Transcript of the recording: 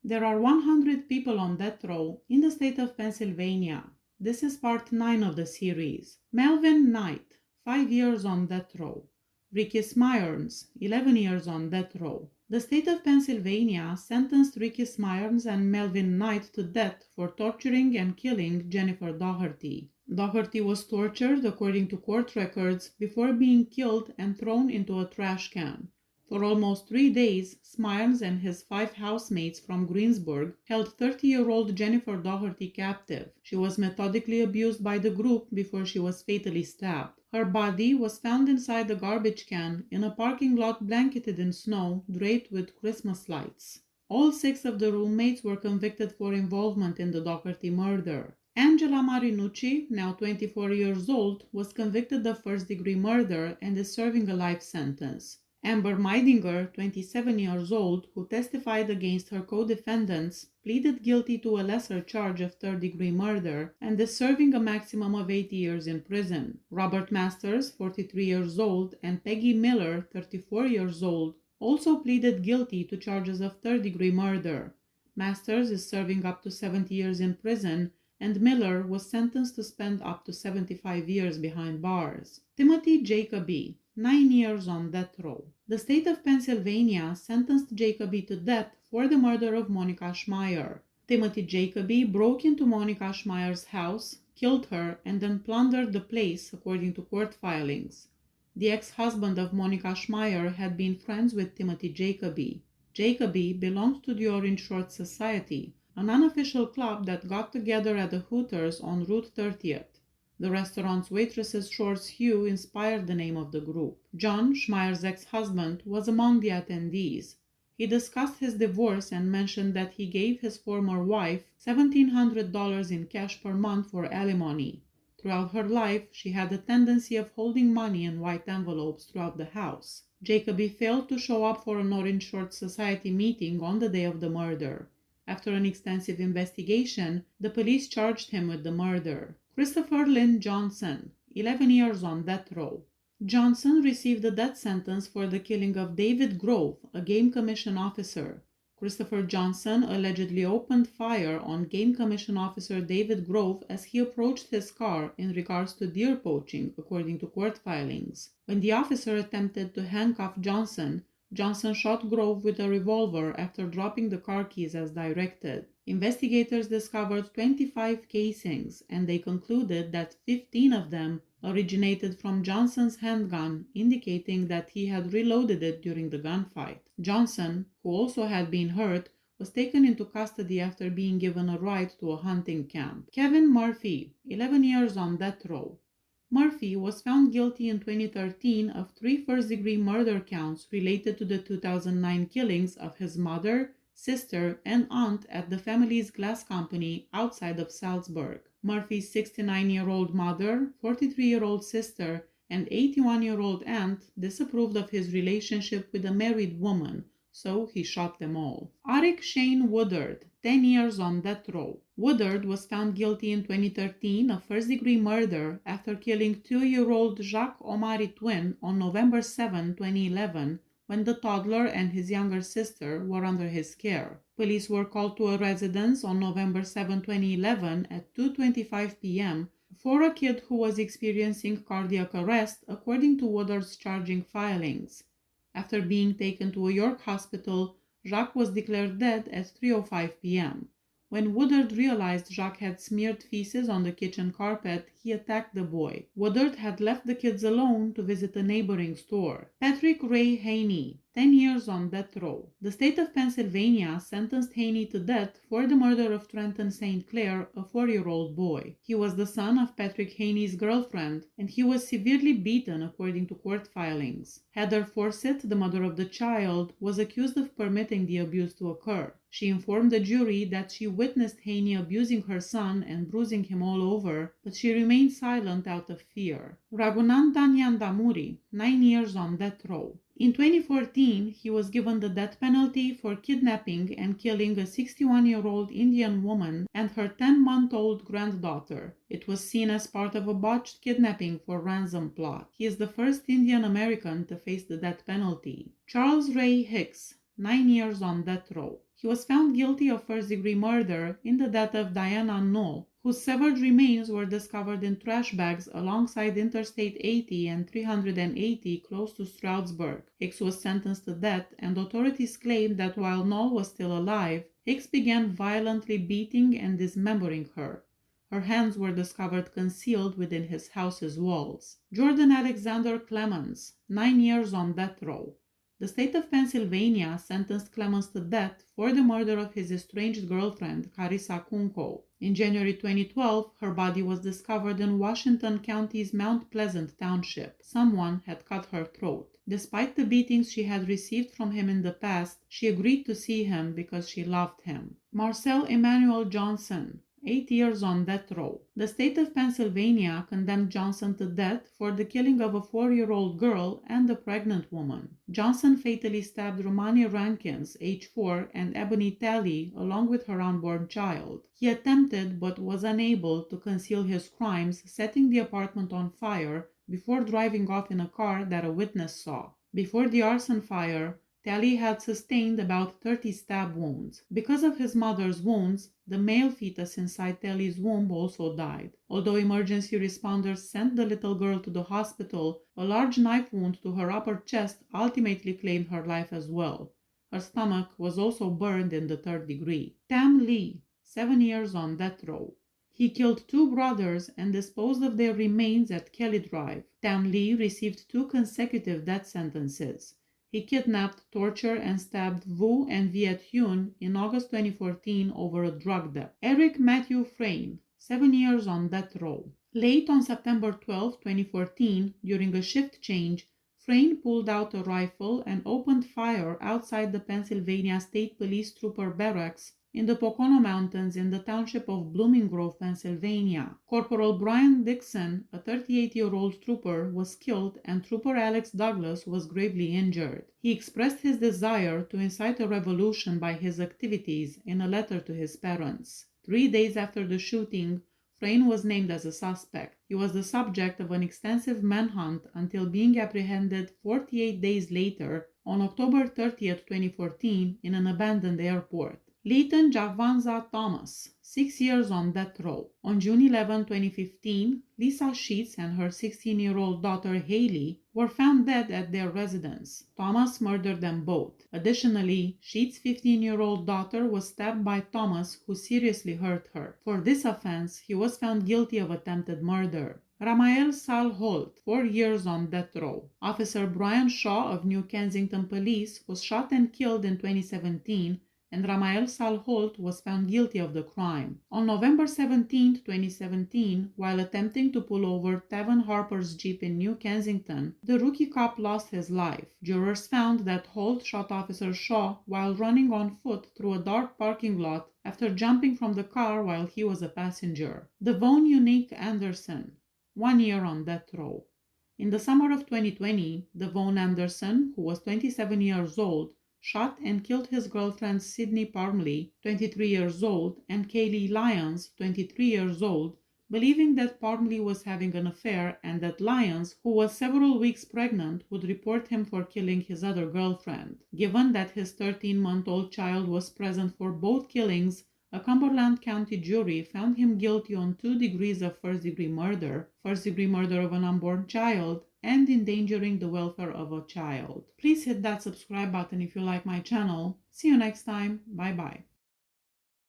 There are 100 people on death row in the state of Pennsylvania. This is part 9 of the series. Melvin Knight, 5 years on death row. Ricky Smyers, 11 years on death row. The state of Pennsylvania sentenced Ricky Smyers and Melvin Knight to death for torturing and killing Jennifer Doherty. Doherty was tortured, according to court records, before being killed and thrown into a trash can. For almost 3 days, Smyers and his 5 housemates from Greensburg held 30-year-old Jennifer Doherty captive. She was methodically abused by the group before she was fatally stabbed. Her body was found inside a garbage can in a parking lot blanketed in snow, draped with Christmas lights. All 6 of the roommates were convicted for involvement in the Doherty murder. Angela Marinucci, now 24 years old, was convicted of first-degree murder and is serving a life sentence. Amber Meidinger, 27 years old, who testified against her co-defendants, pleaded guilty to a lesser charge of third-degree murder and is serving a maximum of 80 years in prison. Robert Masters, 43 years old, and Peggy Miller, 34 years old, also pleaded guilty to charges of third-degree murder. Masters is serving up to 70 years in prison, and Miller was sentenced to spend up to 75 years behind bars. Timothy Jacobe, 9 years on death row. The state of Pennsylvania sentenced Jacobe to death for the murder of Monica Schmeier. Timothy Jacobe broke into Monica Schmeier's house, killed her, and then plundered the place, according to court filings. The ex-husband of Monica Schmeier had been friends with Timothy Jacobe. Jacobe belonged to the Orange Short Society, an unofficial club that got together at the Hooters on Route 30th. The restaurant's waitress's short hue inspired the name of the group. John, Schmeier's ex-husband, was among the attendees. He discussed his divorce and mentioned that he gave his former wife $1,700 in cash per month for alimony. Throughout her life, she had a tendency of holding money in white envelopes throughout the house. Jacobe failed to show up for an Orange Short Society meeting on the day of the murder. After an extensive investigation, the police charged him with the murder. Christopher Lynn Johnson, 11 years on death row. Johnson received a death sentence for the killing of David Grove, a Game Commission officer. Christopher Johnson allegedly opened fire on Game Commission officer David Grove as he approached his car in regards to deer poaching, according to court filings. When the officer attempted to handcuff Johnson, Johnson shot Grove with a revolver after dropping the car keys as directed. Investigators discovered 25 casings, and they concluded that 15 of them originated from Johnson's handgun, indicating that he had reloaded it during the gunfight. Johnson, who also had been hurt, was taken into custody after being given a ride to a hunting camp. Kevin Murphy, 11 years on death row. Murphy was found guilty in 2013 of 3 first-degree murder counts related to the 2009 killings of his mother, sister, and aunt at the family's glass company outside of Salzburg. Murphy's 69-year-old mother, 43-year-old sister, and 81-year-old aunt disapproved of his relationship with a married woman, so he shot them all. Arik Shane Woodard, 10 years on death row. Woodard was found guilty in 2013 of first-degree murder after killing 2-year-old Jacques Omari twin on November 7, 2011, when the toddler and his younger sister were under his care. Police were called to a residence on November 7, 2011 at 2:25 p.m. for a kid who was experiencing cardiac arrest, according to Woodard's charging filings. After being taken to a York hospital, Jacques was declared dead at 3:05 p.m. When Woodard realized Jacques had smeared feces on the kitchen carpet, he attacked the boy. Woodard had left the kids alone to visit a neighboring store. Patrick Ray Haney, 10 years on death row. The state of Pennsylvania sentenced Haney to death for the murder of Trenton St. Clair, a 4-year-old boy. He was the son of Patrick Haney's girlfriend, and he was severely beaten, according to court filings. Heather Forsett, the mother of the child, was accused of permitting the abuse to occur. She informed the jury that she witnessed Haney abusing her son and bruising him all over, but she remained silent out of fear. Raghavenn Dandandri, 9 years on death row. In 2014, he was given the death penalty for kidnapping and killing a 61-year-old Indian woman and her 10-month-old granddaughter. It was seen as part of a botched kidnapping for ransom plot. He is the first Indian American to face the death penalty. Charles Ray Hicks, 9 years on death row. He was found guilty of first-degree murder in the death of Diana Knoll, whose severed remains were discovered in trash bags alongside Interstate 80 and 380 close to Stroudsburg. Hicks was sentenced to death, and authorities claimed that while Knoll was still alive, Hicks began violently beating and dismembering her. Her hands were discovered concealed within his house's walls. Jordan Alexander Clemens, 9 years on death row. The state of Pennsylvania sentenced Clemens to death for the murder of his estranged girlfriend, Carissa Kunko. In January 2012, her body was discovered in Washington County's Mount Pleasant Township. Someone had cut her throat. Despite the beatings she had received from him in the past, she agreed to see him because she loved him. Marcel Emanuel Johnson, 8 years on death row. The state of Pennsylvania condemned Johnson to death for the killing of a 4-year-old girl and a pregnant woman. Johnson fatally stabbed Romani Rankins, age 4, and Ebony Talley, along with her unborn child. He attempted but was unable to conceal his crimes, setting the apartment on fire before driving off in a car that a witness saw. Before the arson fire, Talley had sustained about 30 stab wounds. Because of his mother's wounds, the male fetus inside Talley's womb also died. Although emergency responders sent the little girl to the hospital, a large knife wound to her upper chest ultimately claimed her life as well. Her stomach was also burned in the 3rd degree. Tam Lee, 7 years on death row. He killed 2 brothers and disposed of their remains at Kelly Drive. Tam Lee received 2 consecutive death sentences. He kidnapped, tortured, and stabbed Vu and Viet Huynh in August 2014 over a drug debt. Eric Matthew Frain, 7 years on death row. Late on September 12, 2014, during a shift change, Frain pulled out a rifle and opened fire outside the Pennsylvania State Police Trooper Barracks in the Pocono Mountains in the township of Blooming Grove, Pennsylvania. Corporal Brian Dixon, a 38-year-old trooper, was killed and Trooper Alex Douglas was gravely injured. He expressed his desire to incite a revolution by his activities in a letter to his parents. 3 days after the shooting, Frain was named as a suspect. He was the subject of an extensive manhunt until being apprehended 48 days later on October 30, 2014, in an abandoned airport. Leighton Javanza Thomas, 6 years on death row. On June 11, 2015, Lisa Sheets and her 16-year-old daughter Haley were found dead at their residence. Thomas murdered them both. Additionally, Sheets' 15-year-old daughter was stabbed by Thomas, who seriously hurt her. For this offense, he was found guilty of attempted murder. Ramael Sal Holt, 4 years on death row. Officer Brian Shaw of New Kensington Police was shot and killed in 2017, and Ramael Sal Holt was found guilty of the crime. On November 17, 2017, while attempting to pull over Tevin Harper's Jeep in New Kensington, the rookie cop lost his life. Jurors found that Holt shot Officer Shaw while running on foot through a dark parking lot after jumping from the car while he was a passenger. Devon Unique Anderson, 1 year on death row. In the summer of 2020, Devon Anderson, who was 27 years old, shot and killed his girlfriends Sydney Parmley, 23 years old, and Kaylee Lyons, 23 years old, believing that Parmley was having an affair and that Lyons, who was several weeks pregnant, would report him for killing his other girlfriend. Given that his 13-month-old child was present for both killings, a Cumberland County jury found him guilty on 2 degrees of first-degree murder of an unborn child, and endangering the welfare of a child. Please hit that subscribe button if you like my channel. See you next time. Bye bye.